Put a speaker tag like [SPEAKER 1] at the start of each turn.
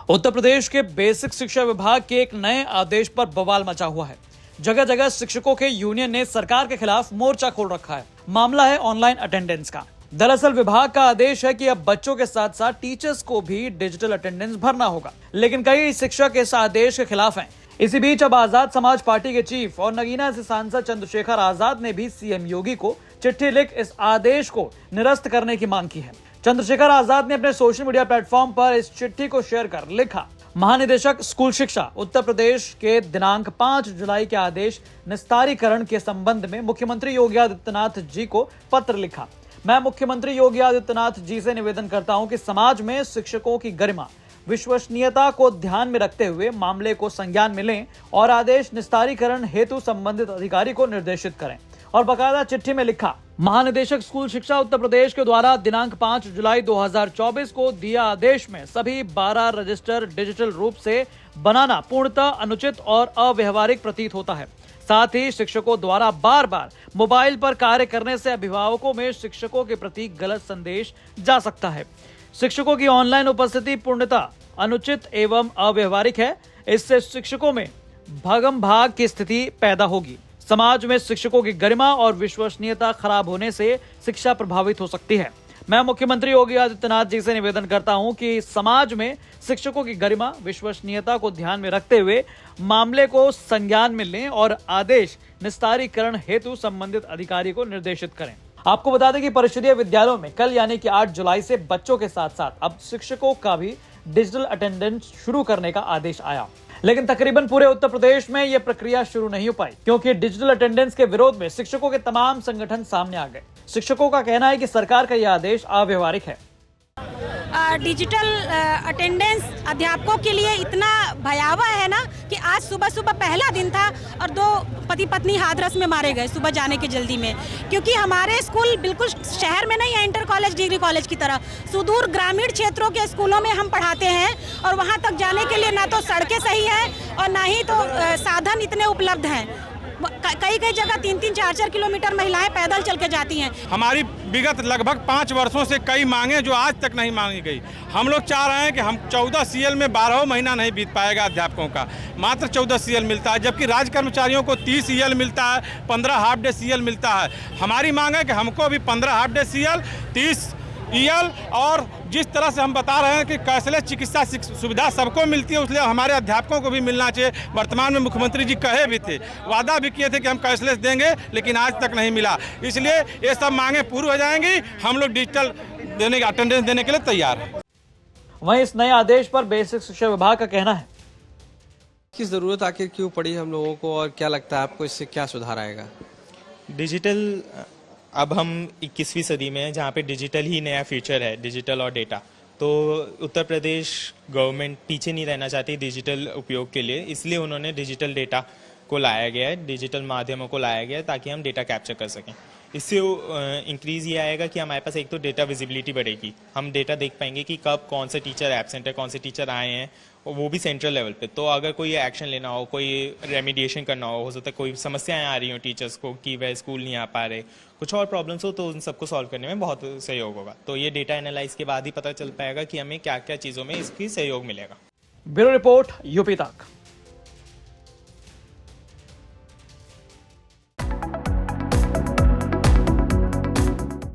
[SPEAKER 1] उत्तर प्रदेश के बेसिक शिक्षा विभाग के एक नए आदेश पर बवाल मचा हुआ है। जगह जगह शिक्षकों के यूनियन ने सरकार के खिलाफ मोर्चा खोल रखा है। मामला है ऑनलाइन अटेंडेंस का। दरअसल विभाग का आदेश है कि अब बच्चों के साथ साथ टीचर्स को भी डिजिटल अटेंडेंस भरना होगा, लेकिन कई शिक्षक इस आदेश के खिलाफ हैं। इसी बीच अब आजाद समाज पार्टी के चीफ और नगीना से सांसद चंद्रशेखर आजाद ने भी सीएम योगी को चिट्ठी लिख इस आदेश को निरस्त करने की मांग की है। चंद्रशेखर आजाद ने अपने सोशल मीडिया प्लेटफॉर्म पर इस चिट्ठी को शेयर कर लिखा, महानिदेशक स्कूल शिक्षा उत्तर प्रदेश के दिनांक 5 जुलाई के आदेश निस्तारीकरण के संबंध में मुख्यमंत्री योगी आदित्यनाथ जी को पत्र लिखा। मैं मुख्यमंत्री योगी आदित्यनाथ जी से निवेदन करता हूं कि समाज में शिक्षकों की गरिमा, विश्वसनीयता को ध्यान में रखते हुए मामले को संज्ञान में लें और आदेश निस्तारीकरण हेतु संबंधित अधिकारी को निर्देशित करें। और बकायदा चिट्ठी में लिखा, महानिदेशक स्कूल शिक्षा उत्तर प्रदेश के द्वारा दिनांक 5 जुलाई 2024 को दिया आदेश में सभी 12 रजिस्टर डिजिटल रूप से बनाना पूर्णतः अनुचित और अव्यवहारिक प्रतीत होता है। साथ ही शिक्षकों द्वारा बार बार मोबाइल पर कार्य करने से अभिभावकों में शिक्षकों के प्रति गलत संदेश जा सकता है। शिक्षकों की ऑनलाइन उपस्थिति पूर्णतः अनुचित एवं अव्यवहारिक है। इससे शिक्षकों में भागम भाग की स्थिति पैदा होगी। समाज में शिक्षकों की गरिमा और विश्वसनीयता खराब होने से शिक्षा प्रभावित हो सकती है। मैं मुख्यमंत्री योगी आदित्यनाथ जी से निवेदन करता हूं कि समाज में शिक्षकों की गरिमा, विश्वसनीयता को ध्यान में रखते हुए मामले को संज्ञान में लें और आदेश निस्तारीकरण हेतु संबंधित अधिकारी को निर्देशित करें। आपको बता दें कि परिषदीय विद्यालयों में कल यानी कि 8 जुलाई से बच्चों के साथ साथ अब शिक्षकों का भी डिजिटल अटेंडेंस शुरू करने का आदेश आया, लेकिन तकरीबन पूरे उत्तर प्रदेश में यह प्रक्रिया शुरू नहीं हो पाई क्योंकि डिजिटल अटेंडेंस के विरोध में शिक्षकों के तमाम संगठन सामने आ गए। शिक्षकों का कहना है कि सरकार का यह आदेश अव्यवहारिक है।
[SPEAKER 2] डिजिटल अटेंडेंस अध्यापकों के लिए इतना भयावह है ना कि आज सुबह सुबह पहला दिन था और 2 पति पत्नी हाथरस में मारे गए सुबह जाने की जल्दी में, क्योंकि हमारे स्कूल बिल्कुल शहर में नहीं है, इंटर कॉलेज डिग्री कॉलेज की तरह सुदूर ग्रामीण क्षेत्रों के स्कूलों में हम पढ़ाते हैं और वहाँ तक जाने के लिए ना तो सड़कें सही है और ना ही तो साधन इतने उपलब्ध हैं। कई जगह 3-3, 4-4 किलोमीटर महिलाएं पैदल चल के जाती हैं।
[SPEAKER 3] हमारी विगत लगभग 5 वर्षों से कई मांगे जो आज तक नहीं मांगी गई। हम लोग चाह रहे हैं कि हम 14 CL में 12 महीना नहीं बीत पाएगा अध्यापकों का, मात्र 14 CL मिलता है, जबकि राज्य कर्मचारियों को 30 CL मिलता है, 15 हाफ डे CL मिलता है। हमारी मांग है कि हमको भी 15 हाफ डे CL, 30 EL और जिस तरह से हम बता रहे हैं कि कैशलेस चिकित्सा सुविधा सबको मिलती है, इसलिए हमारे अध्यापकों को भी मिलना चाहिए। वर्तमान में मुख्यमंत्री जी कहे भी थे, वादा भी किए थे कि हम कैशलेस देंगे, लेकिन आज तक नहीं मिला। इसलिए ये सब मांगे पूरी हो जाएंगी। हम लोग डिजिटल देने का अटेंडेंस देने के लिए तैयार हैं।
[SPEAKER 1] वहीं इस नए आदेश पर बेसिक शिक्षा विभाग का कहना है
[SPEAKER 4] कि जरूरत आखिर क्यों पड़ी हम लोगों को और क्या लगता है आपको इससे क्या सुधार आएगा?
[SPEAKER 5] डिजिटल, अब हम 21वीं सदी में हैं जहाँ पे डिजिटल ही नया फ्यूचर है, डिजिटल और डेटा। तो उत्तर प्रदेश गवर्नमेंट पीछे नहीं रहना चाहती डिजिटल उपयोग के लिए, इसलिए उन्होंने डिजिटल डेटा को लाया गया है, डिजिटल माध्यमों को लाया गया है ताकि हम डेटा कैप्चर कर सकें। इससे इंक्रीज़ ये आएगा कि हमारे पास एक तो डेटा विजिबिलिटी बढ़ेगी, हम डेटा देख पाएंगे कि कब कौन से टीचर एब्सेंट है, कौन से टीचर आए हैं, और वो भी सेंट्रल लेवल पे। तो अगर कोई एक्शन लेना हो, कोई रेमिडिएशन करना हो सकता है कोई समस्याएं आ रही हो टीचर्स को कि वह स्कूल नहीं आ पा रहे, कुछ और प्रॉब्लम्स हो, तो उन सबको सॉल्व करने में बहुत सहयोग होगा। तो ये डेटा एनालाइज के बाद ही पता चल पाएगा कि हमें क्या क्या चीज़ों में इसकी सहयोग मिलेगा।
[SPEAKER 1] ब्यूरो रिपोर्ट, यूपी तक।